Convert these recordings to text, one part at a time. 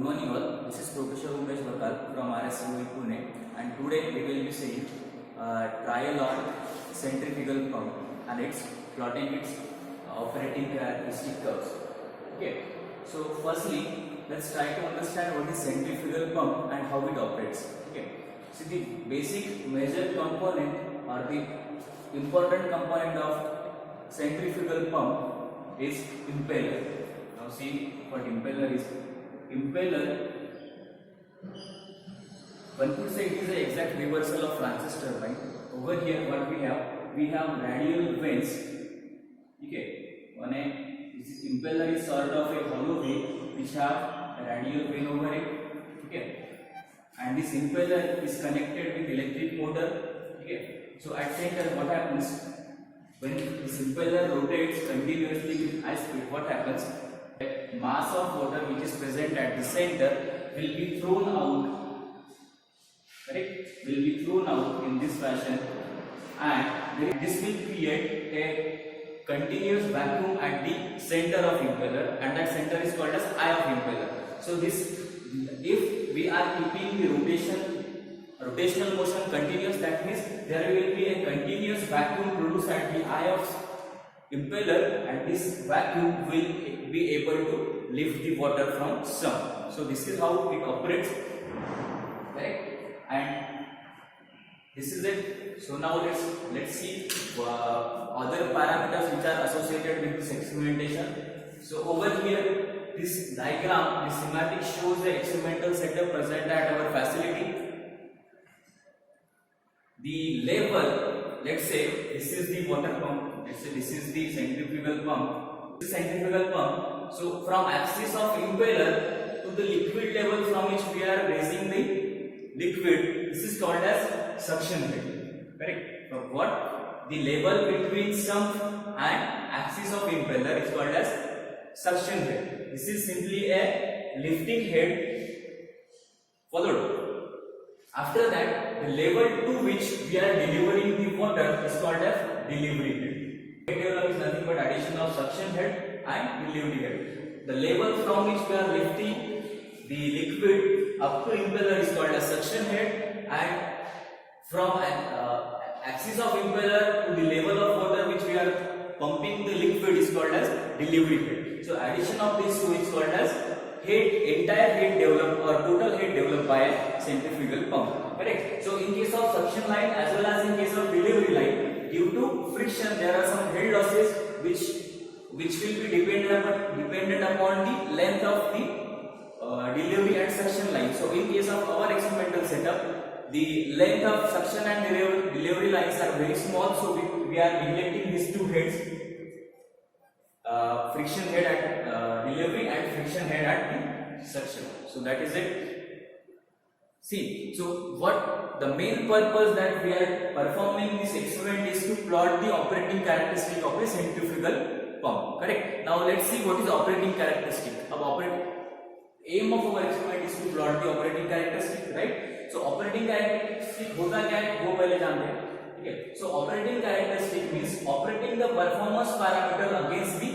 Good morning all. This is Professor Umesh Bakal from RSUE Pune, and today we will be seeing trial on centrifugal pump and its plotting its operating characteristic curves. Okay. So firstly, let's try to understand what is centrifugal pump and how it operates. Okay. See, the basic major component or the important component of centrifugal pump is impeller. Now see what impeller is. Impeller, one could say it is the exact reversal of Francis turbine. Over here what we have radial vanes. Okay, this impeller is sort of a hollow vane which have a radial vane over it. Okay, and this impeller is connected with electric motor. Okay, so at center what happens when this impeller rotates continuously with high speed? What happens? Mass of water which is present at the center will be thrown out, correct? Will be thrown out in this fashion, and this will create a continuous vacuum at the center of impeller, and that center is called as eye of impeller. So this, if we are keeping the rotational motion continuous, that means there will be a continuous vacuum produced at the eye of impeller, and this vacuum will be able to lift the water from some. So this is how it operates, correct? And this is it. So now let's see other parameters which are associated with this experimentation. So over here, this diagram, this schematic shows the experimental setup present at our facility. The level, let's say this is the water pump, let's say this is the centrifugal pump. This centrifugal pump, so from axis of impeller to the liquid level from which we are raising the liquid, this is called as suction head, correct? From what? The level between sump and axis of impeller is called as suction head. This is simply a lifting head, followed. After that, the level to which we are delivering the water is called as delivery head. Head develop is nothing but addition of suction head and delivery head. The level from which we are lifting the liquid up to impeller is called as suction head, and from axis of impeller to the level of water which we are pumping the liquid is called as delivery head. So addition of these two is called as entire head developed or total head developed by a centrifugal pump, correct? So in case of suction line as well as in case of delivery line, due to friction there are some head losses which will be dependent upon the length of the delivery and suction line. So in case of our experimental setup, the length of suction and delivery lines are very small, so we are neglecting these two heads, friction head at delivery and friction head at the suction. So that is it. See, so what the main purpose that we are performing this experiment is to plot the operating characteristic of a centrifugal pump, correct? Now let's see what is operating characteristic. Aim of our experiment is to plot the operating characteristic, right? So operating characteristic होता क्या है वो पहले जानते हैं, ठीक है? So operating characteristic means operating the performance parameter against the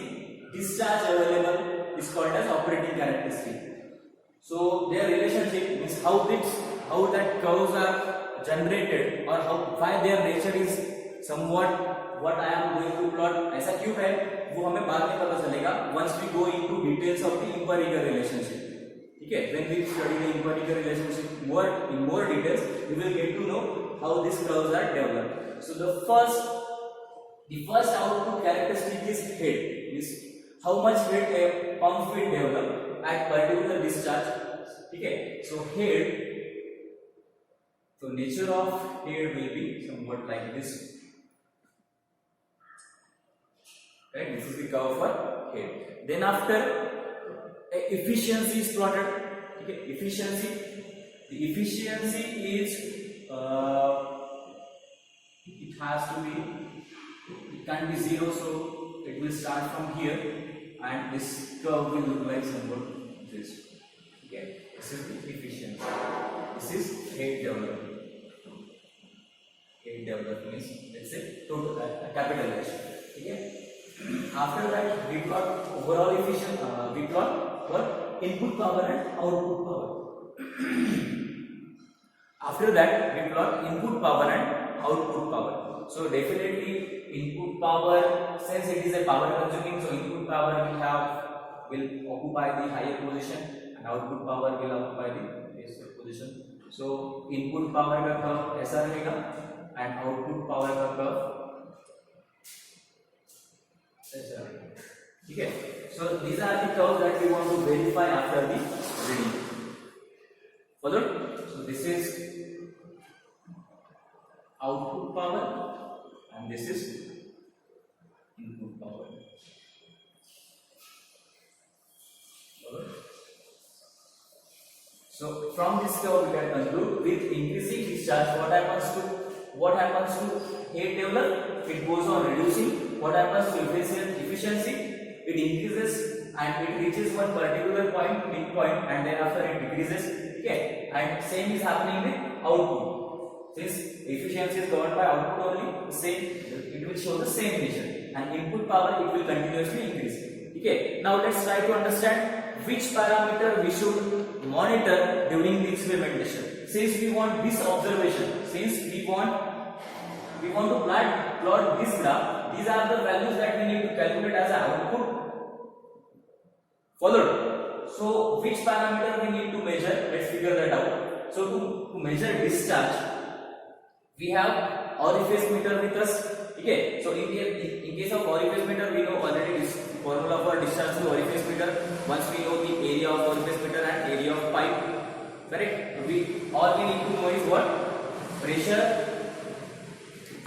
discharge available is called as operating characteristic. So their relationship means how that curves are generated or why their nature is somewhat what I am going to plot. ऐसा क्यों है वो हमें बाद में पता चलेगा once we go into details of the empirical relationship. ठीक है? When we study the empirical relationship in more details, we will get to know how these curves are developed. So the first output characteristic is head. Means how much head a pump will develop at particular discharge. Okay, so head, so nature of head will be somewhat like this. Right, this is the curve for head. Then after efficiency is plotted. Okay, efficiency. The efficiency is it has to be. It can't be zero, so it will start from here, and this curve will look like somewhat this. Okay, this is the efficiency. This is head development. Head development means let's say total capital H. Okay. After that we got overall efficiency. We got what input power and output power. After that, we plot input power and output power. So definitely input power, since it is a power consuming, so input power will occupy the higher position and output power will occupy the lower position. So input power का curve ऐसा रहेगा and output power का curve ऐसा रहेगा. ठीक है. So these are the curves that we want to verify after the reading. Followed? So this is output power and this is input power. So from this curve we can conclude with increasing discharge what happens to head develop? It goes on reducing. What happens to efficiency? It increases and it reaches one particular point, midpoint, and then after it decreases. Okay, and same is happening with output. Since efficiency is governed by output only, it will show the same nature, and input power it will continuously increase. Okay, now let's try to understand which parameter we should monitor during the experimentation. Since we want this observation, since we want to plot this graph, these are the values that we need to calculate as an output. Followed. So which parameter we need to measure? Let's figure that out. So to measure discharge, we have orifice meter with us. Okay. So in case of orifice meter, we know already this formula for discharge through orifice meter. Once we know the area of orifice meter and area of pipe, correct? All we need to know is what? Pressure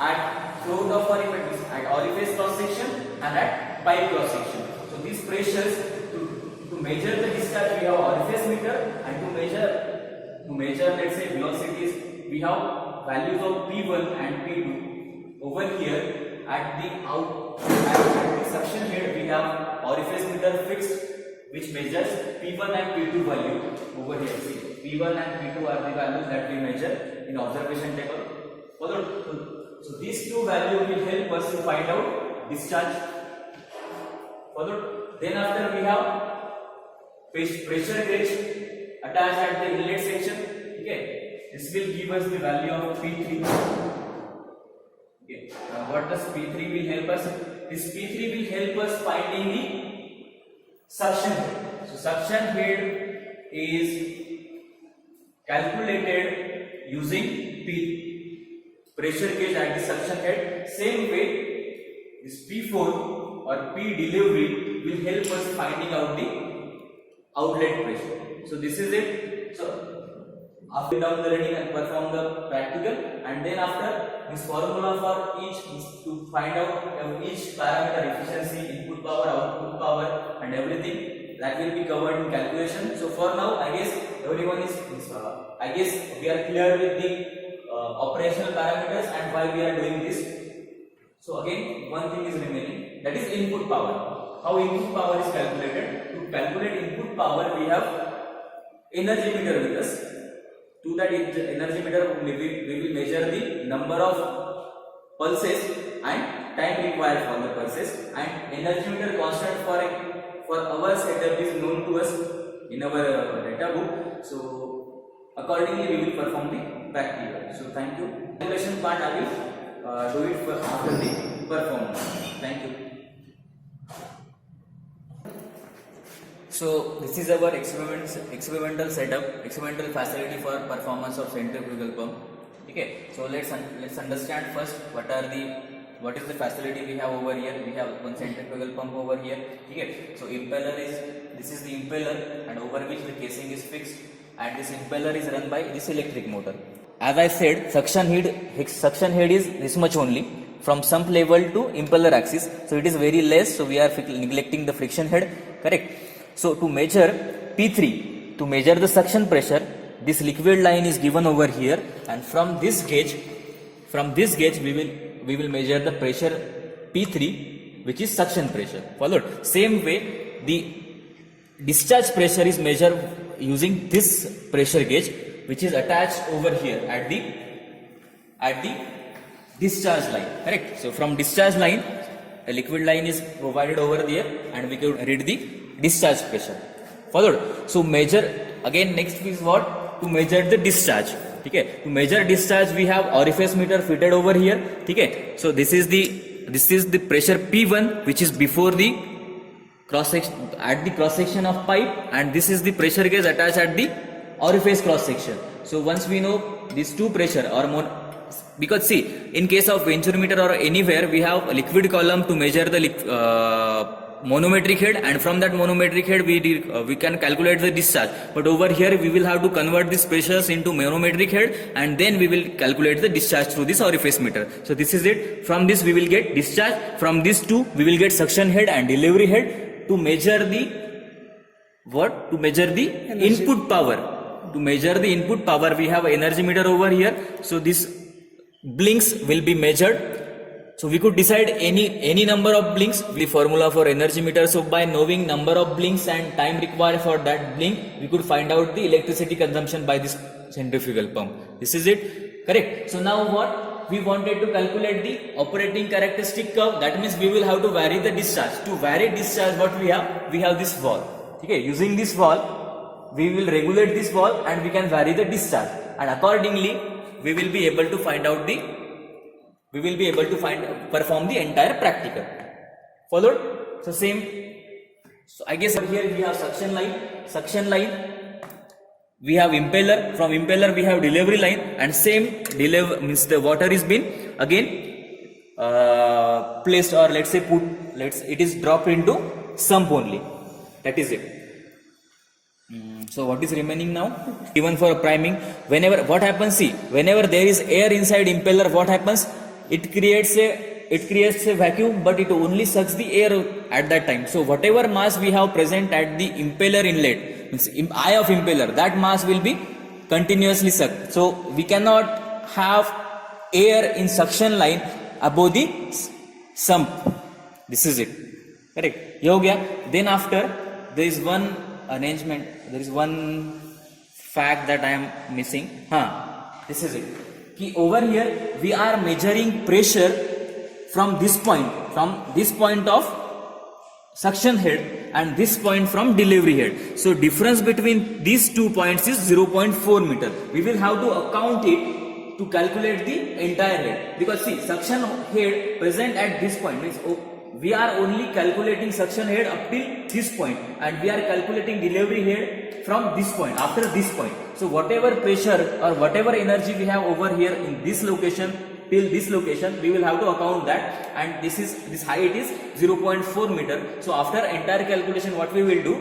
at throat of orifice, at orifice cross section and at pipe cross section. So these pressures to measure the discharge we have orifice meter, and to measure let's say velocities we have values of P1 and P2. Over here at the suction head we have orifice meter fixed which measures P1 and P2 value. Over here see P1 and P2 are the values that we measure in observation table. So these two values will help us to find out discharge. Followed. Then after we have pressure gauge attached at the inlet section. Okay, this will give us the value of P3. Okay, now what does P3 will help us? This P3 will help us finding the suction head. So suction head is calculated using P pressure gauge at the suction head. Same way, this P4 or P delivery will help us finding out the outlet pressure. So this is it. So after down the reading and perform the practical, and then after this formula for each to find out each parameter efficiency, input power, output power, and everything that will be covered in calculation. So for now, I guess everyone is. I guess we are clear with the operational parameters and why we are doing this. So again, one thing is remaining, that is input power. How input power is calculated? To calculate input power, we have energy meter with us. To that energy meter, we will measure the number of pulses and time required for the pulses. And energy meter constant for our setup is known to us in our data book. So accordingly, we will perform the practical. So thank you. Calculation part I will do it after the performance. Thank you. So this is our experimental setup, experimental facility for performance of centrifugal pump. Okay, so let's understand first what is the facility we have over here. We have one centrifugal pump over here. Okay, so this is the impeller, and over which the casing is fixed, and this impeller is run by this electric motor. As I said, suction head is this much only from sump level to impeller axis, so it is very less, so we are neglecting the friction head, correct? So to measure P3, to measure the suction pressure, this liquid line is given over here, and from this gauge we will measure the pressure P3, which is suction pressure. Followed. Same way, the discharge pressure is measured using this pressure gauge, which is attached over here at the discharge line. Correct. So from discharge line, a liquid line is provided over there, and we can read the discharge pressure. Followed. So measure again. Next is what? To measure the discharge. Okay. To measure discharge, we have orifice meter fitted over here. Okay. So this is the pressure P1, which is before the cross section, at the cross section of pipe, and this is the pressure gauge attached at the orifice cross section. So once we know these two pressure or because see, in case of venturimeter or anywhere, we have a liquid column to measure the monometric head, and from that monometric head we can calculate the discharge. But over here we will have to convert these pressures into manometric head, and then we will calculate the discharge through this orifice meter. So this is it. From this we will get discharge. From these two we will get suction head and delivery head. To measure the what? To measure the energy. Input power. To measure the input power, we have energy meter over here. So this blinks will be measured. So we could decide any number of blinks. The formula for energy meter. So by knowing number of blinks and time required for that blink, we could find out the electricity consumption by this centrifugal pump. This is it. Correct. So now what? We wanted to calculate the operating characteristic curve. That means we will have to vary the discharge. To vary discharge, what we have? We have this valve. Okay. Using this valve, we will regulate this valve and we can vary the discharge. And accordingly, we will be able to perform the entire practical. Followed? So same. So I guess over here we have suction line. We have impeller. From impeller we have delivery line, and same deliver means the water is been again placed, or let's say it is dropped into sump only. That is it. So what is remaining now? Even for priming, what happens? See, whenever there is air inside impeller, what happens? It creates a vacuum, but it only sucks the air at that time. So whatever mass we have present at the impeller inlet, means eye of impeller, that mass will be continuously sucked. So we cannot have air in suction line above the sump. This is it. Correct. Then after, there is one arrangement, there is one fact that I am missing. This is it. Over here we are measuring pressure from this point of suction head, and this point from delivery head. So difference between these 2 points is 0.4 meter. We will have to account it to calculate the entire head, because see, suction head present at this point means we are only calculating suction head up till this point, and we are calculating delivery head from this point, after this point. So whatever pressure or whatever energy we have over here in this location till this location, we will have to account that, and this height is 0.4 meter. So after entire calculation, what we will do,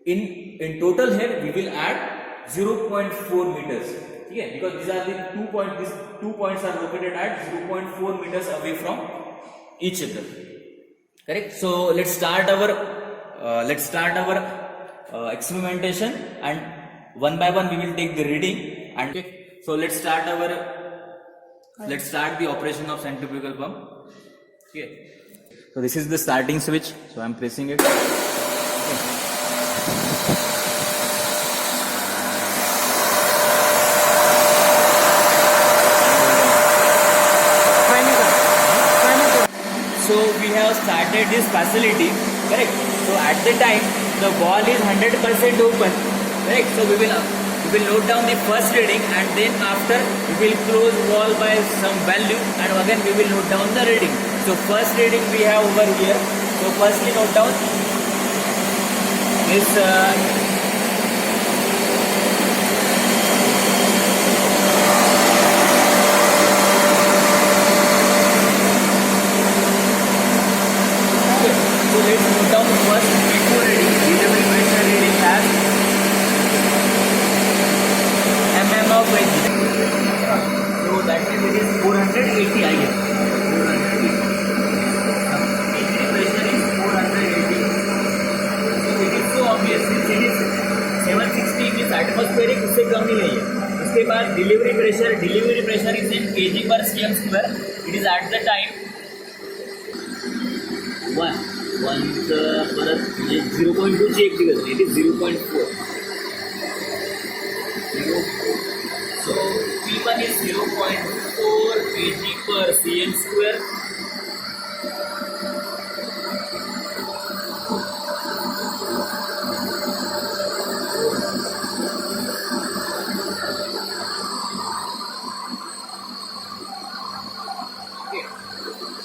in total here we will add 0.4 meters. Okay, because these are the 2 points. These 2 points are located at 0.4 meters away from each other. Correct. So let's start our experimentation, and one by one we will take the reading. And okay, so let's start the operation of centrifugal pump. Okay. So this is the starting switch. So I am pressing it. Okay. So we have started this facility, correct? So at the time the wall is 100% open, correct? So we will note down the first reading, and then after we will close wall by some value, and again we will note down the reading. So first reading we have over here. So firstly note down this so let's note down first P4 reading, delivery pressure reading as mm of Hg. So that means it is 480 IM. 480. P3 pressure is 480. So it is so obvious, since it is 760 means atmospheric, इससे कम ही नहीं है. उसके बाद delivery pressure is in kg per cm square. It is at the time 0.2 check दिवस, it is 0.4. So P1 is 0.4 kg per cm square.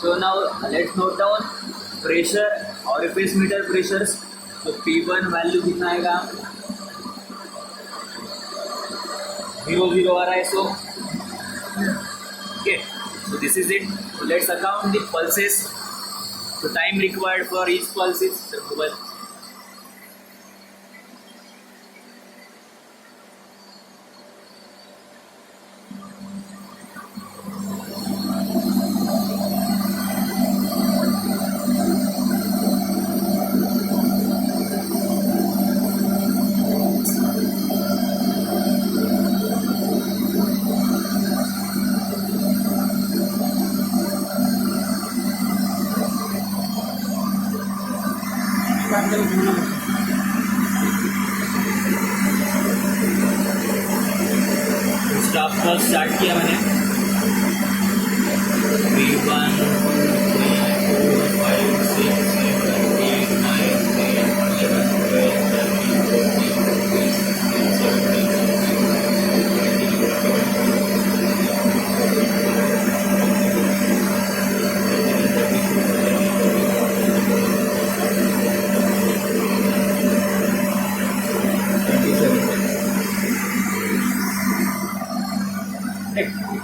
So now let's note down pressure orifice meter pressures. So P1 value कितना आएगा 0 आ रहा है. So okay, so this is it. So let's account the pulses. So time required for each pulse is mobile. Staff का start किया मैंने. 3, 1, 2, 3, 4, 5, 6, 7, 8, 9, 10, 11, 12, 13, 14, 15, 16, 17.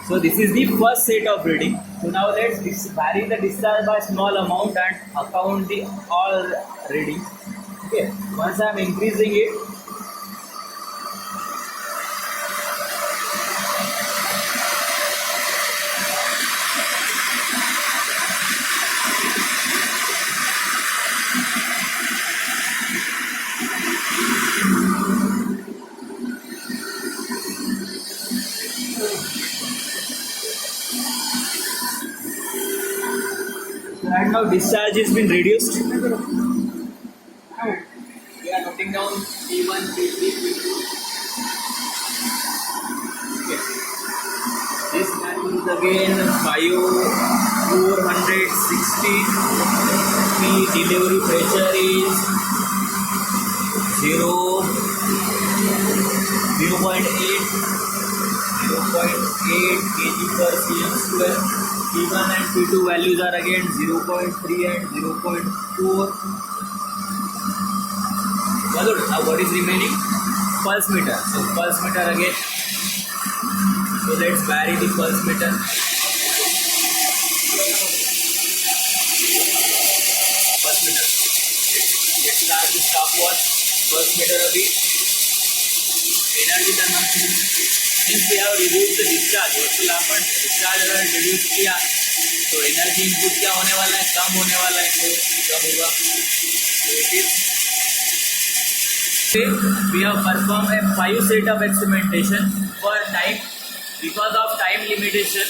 So this is the first set of reading. So now let's vary the discharge by small amount and account the all readings. Okay. Once I am increasing it, and now discharge has been reduced. We are noting down P1, P3, P2. Okay. This value is again 460. The delivery pressure is 0.8 kg per cm square. P1 and P2 values are again 0.3 and 0.4. Now what is remaining? Pulse meter. So pulse meter again. So let's vary the pulse meter. Pulse meter. Let's start the stopwatch. Pulse meter अभी. Energy का नाम since we have reduced the discharge, तो अपन discharge अगर reduce किया तो energy input क्या होने वाला है, कम होने वाला है. तो कम होगा. So it is. We have performed a 5 set of experimentation for time because of time limitation.